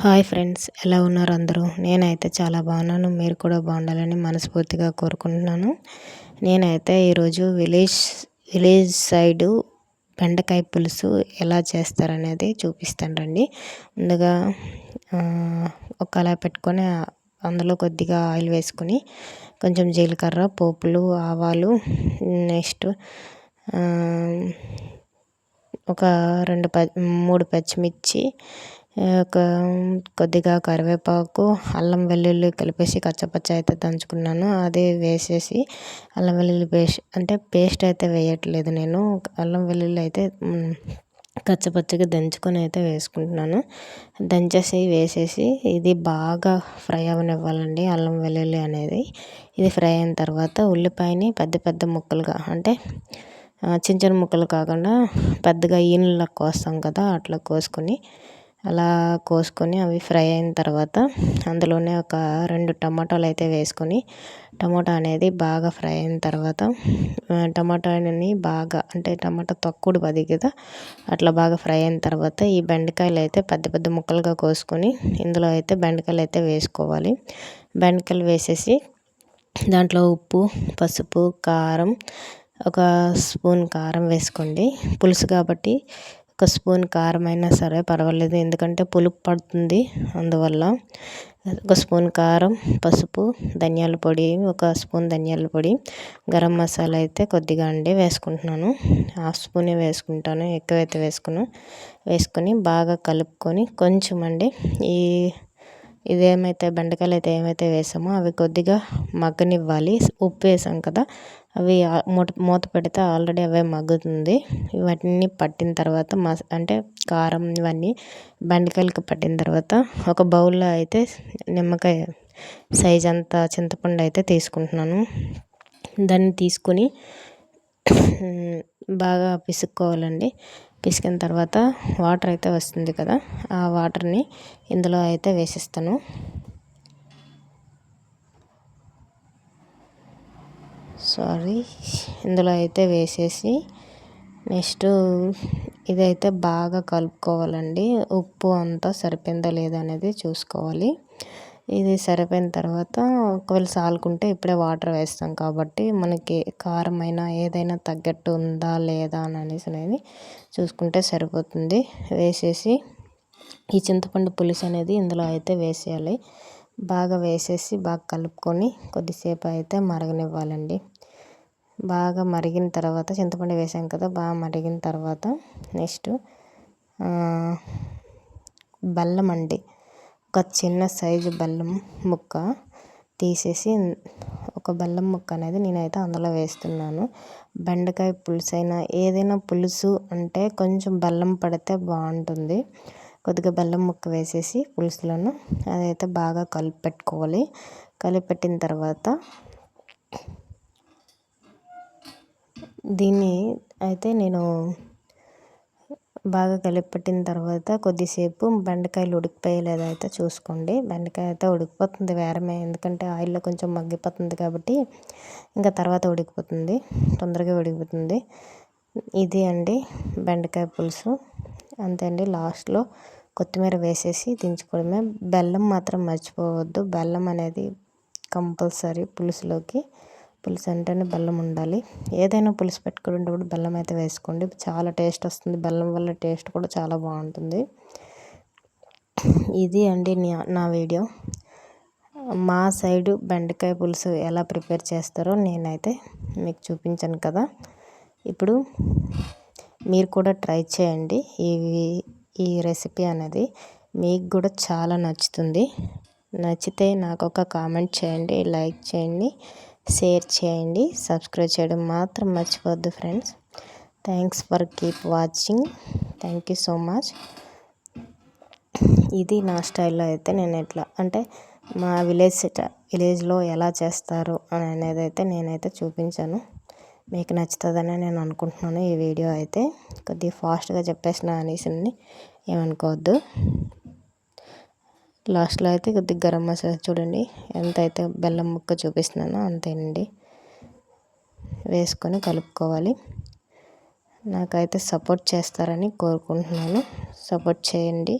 Hi friends, ఎలా ఉన్నారు అందరూ? నేనైతే చాలా బాగున్నాను. మీరు కూడా బాగుండాలని మనస్ఫూర్తిగా కోరుకుంటున్నాను. నేనైతే ఈరోజు విలేజ్ సైడు బెండకాయ పులుసు ఎలా చేస్తారనేది చూపిస్తాను రండి. ముందుగా ఒక కళాయి పెట్టుకొని అందులో కొద్దిగా ఆయిల్ వేసుకొని కొంచెం జీలకర్ర, పోపులు, ఆవాలు, నెక్స్ట్ ఒక 3 పచ్చిమిర్చి, ఒక కొద్దిగా కరివేపాకు, అల్లం వెల్లుల్లి కలిపేసి కచ్చపచ్చ అయితే దంచుకున్నాను. అదే వేసేసి అల్లం వెల్లుల్లి పేస్ట్ అయితే వేయట్లేదు నేను. అల్లం వెల్లుల్లి అయితే కచ్చపచ్చగా దంచుకొని అయితే వేసుకుంటున్నాను. వేసేసి ఇది బాగా ఫ్రై అవనివ్వాలండి. అల్లం వెల్లుల్లి అనేది ఇది ఫ్రై అయిన తర్వాత ఉల్లిపాయని పెద్ద పెద్ద ముక్కలుగా, అంటే చిన్న చిన్న ముక్కలు కాకుండా పెద్దగా ఈనెలా కోస్తాం కదా, అట్లా కోసుకొని అవి ఫ్రై అయిన తర్వాత అందులోనే ఒక 2 టమాటాలు అయితే వేసుకొని, టమాటా అనేది బాగా ఫ్రై అయిన తర్వాత టమాటాని బాగా, అంటే టమాటా తొక్కుడు పది కదా, అట్లా బాగా ఫ్రై అయిన తర్వాత ఈ బెండకాయలు అయితే పెద్ద పెద్ద ముక్కలుగా కోసుకొని ఇందులో అయితే బెండకాయలు అయితే వేసుకోవాలి. బెండకాయలు వేసేసి దాంట్లో ఉప్పు, పసుపు, కారం, ఒక స్పూన్ కారం వేసుకోండి. పులుసు కాబట్టి ఒక స్పూన్ కారం అయినా సరే పర్వాలేదు, ఎందుకంటే పులుపు పడుతుంది. అందువల్ల ఒక స్పూన్ కారం, పసుపు, ధనియాల పొడి, ఒక స్పూన్ ధనియాల పొడి, గరం మసాలా అయితే కొద్దిగా వేసుకుంటున్నాను. హాఫ్ స్పూనే వేసుకుంటాను, ఎక్కువైతే వేసుకొని బాగా కలుపుకొని కొంచెం ఇదేమైతే బెండకాయలు అయితే ఏమైతే వేసామో అవి కొద్దిగా మగ్గనివ్వాలి. ఉప్పు వేసాం కదా, అవి మూత పెడితే ఆల్రెడీ అవే మగ్గుతుంది. ఇవన్నీ పట్టిన తర్వాత అంటే కారం ఇవన్నీ బెండకాయలకు పట్టిన తర్వాత ఒక బౌల్లో అయితే నిమ్మకాయ సైజ్ అంతా చింతపండు అయితే తీసుకుంటున్నాను. దాన్ని తీసుకొని బాగా పిసుక్కోవాలండి. పిసికిన తర్వాత వాటర్ అయితే వస్తుంది కదా, ఆ వాటర్ని ఇందులో అయితే వేసిస్తాను. ఇందులో అయితే వేసేసి నెక్స్ట్ ఇదైతే బాగా కలుపుకోవాలండి. ఉప్పు అంతా సరిపోయిందా లేదా అనేది చూసుకోవాలి. ఇది సరిపోయిన తర్వాత ఒకవేళ సాలుకుంటే ఇప్పుడే వాటర్ వేస్తాం కాబట్టి మనకి కారం అయినా ఏదైనా తగ్గట్టు ఉందా లేదా అనేది చూసుకుంటే సరిపోతుంది. వేసేసి ఈ చింతపండు పులుసు అనేది ఇందులో అయితే వేసేయాలి. బాగా వేసేసి బాగా కలుపుకొని కొద్దిసేపు అయితే మరగనివ్వాలండి. బాగా మరిగిన తర్వాత చింతపండు వేసాం కదా, బాగా మరిగిన తర్వాత నెక్స్ట్ బెల్లం అండి. ఒక చిన్న సైజు బెల్లం ముక్క తీసేసి ఒక బెల్లం ముక్క అనేది నేనైతే అందులో వేస్తున్నాను. బెండకాయ పులుసు అయినా ఏదైనా పులుసు అంటే కొంచెం బెల్లం పడితే బాగుంటుంది. కొద్దిగా బెల్లం ముక్క వేసేసి పులుసులోను అదైతే బాగా కలిపెట్టుకోవాలి. కలిపెట్టిన తర్వాత దీన్ని అయితే నేను బాగా కలిపెట్టిన తర్వాత కొద్దిసేపు బెండకాయలు ఉడికిపోయేలాగా అయితే చూసుకోండి. బెండకాయ అయితే ఉడికిపోతుంది వేరమే, ఎందుకంటే ఆయిల్లో కొంచెం మగ్గిపోతుంది కాబట్టి ఇంకా తర్వాత ఉడికిపోతుంది, తొందరగా ఉడికిపోతుంది. ఇది అండి బెండకాయ పులుసు. అంతే అండి. లాస్ట్లో కొత్తిమీర వేసేసి దించుకోవడమే. బెల్లం మాత్రం మర్చిపోవద్దు. బెల్లం అనేది కంపల్సరీ పులుసులోకి. పులుసు అంటేనే బెల్లం ఉండాలి. ఏదైనా పులుసు పెట్టుకునేటప్పుడు బెల్లం అయితే వేసుకోండి, చాలా టేస్ట్ వస్తుంది. బెల్లం వల్ల టేస్ట్ కూడా చాలా బాగుంటుంది. ఇది అండి నా వీడియో. మా సైడు బెండకాయ పులుసు ఎలా ప్రిపేర్ చేస్తారో నేనైతే మీకు చూపించాను కదా. ఇప్పుడు మీరు కూడా ట్రై చేయండి. ఈ రెసిపీ అనేది మీకు కూడా చాలా నచ్చుతుంది. నచ్చితే నాకు ఒక కామెంట్ చేయండి, లైక్ చేయండి, షేర్ చేయండి, సబ్స్క్రైబ్ చేయడం మాత్రం మర్చిపోవద్దు friends. Thanks for keep watching. Thank you so much. ఇది నా స్టైల్లో అయితే నేను ఎట్లా అంటే మా విలేజ్లో ఎలా చేస్తారు అనేది అయితే నేనైతే చూపించాను. మీకు నచ్చుతుందని నేను అనుకుంటున్నాను. ఈ వీడియో అయితే కొద్దిగా ఫాస్ట్గా చెప్పేసిన అనేసి ఏమనుకోవద్దు. లాస్ట్లో అయితే కొద్దిగా గరం మసాలా చూడండి ఎంత అయితే బెల్లం ముక్క చూపిస్తున్నానో అంతేనండి, వేసుకొని కలుపుకోవాలి. నాకైతే సపోర్ట్ చేస్తారని కోరుకుంటున్నాను. సపోర్ట్ చేయండి.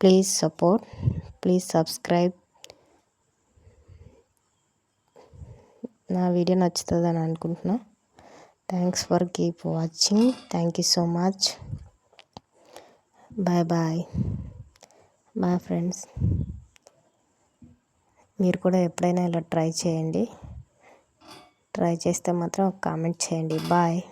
Please support, please subscribe. నా వీడియో నచ్చుతుందని అనుకుంటున్నా. Thanks for keep watching. Thank you so much. Bye bye bye friends. మీరు కూడా ఎప్పుడైనా ఇలా ట్రై చేయండి. ట్రై చేస్తే మాత్రం ఒక కామెంట్ చేయండి. బాయ్.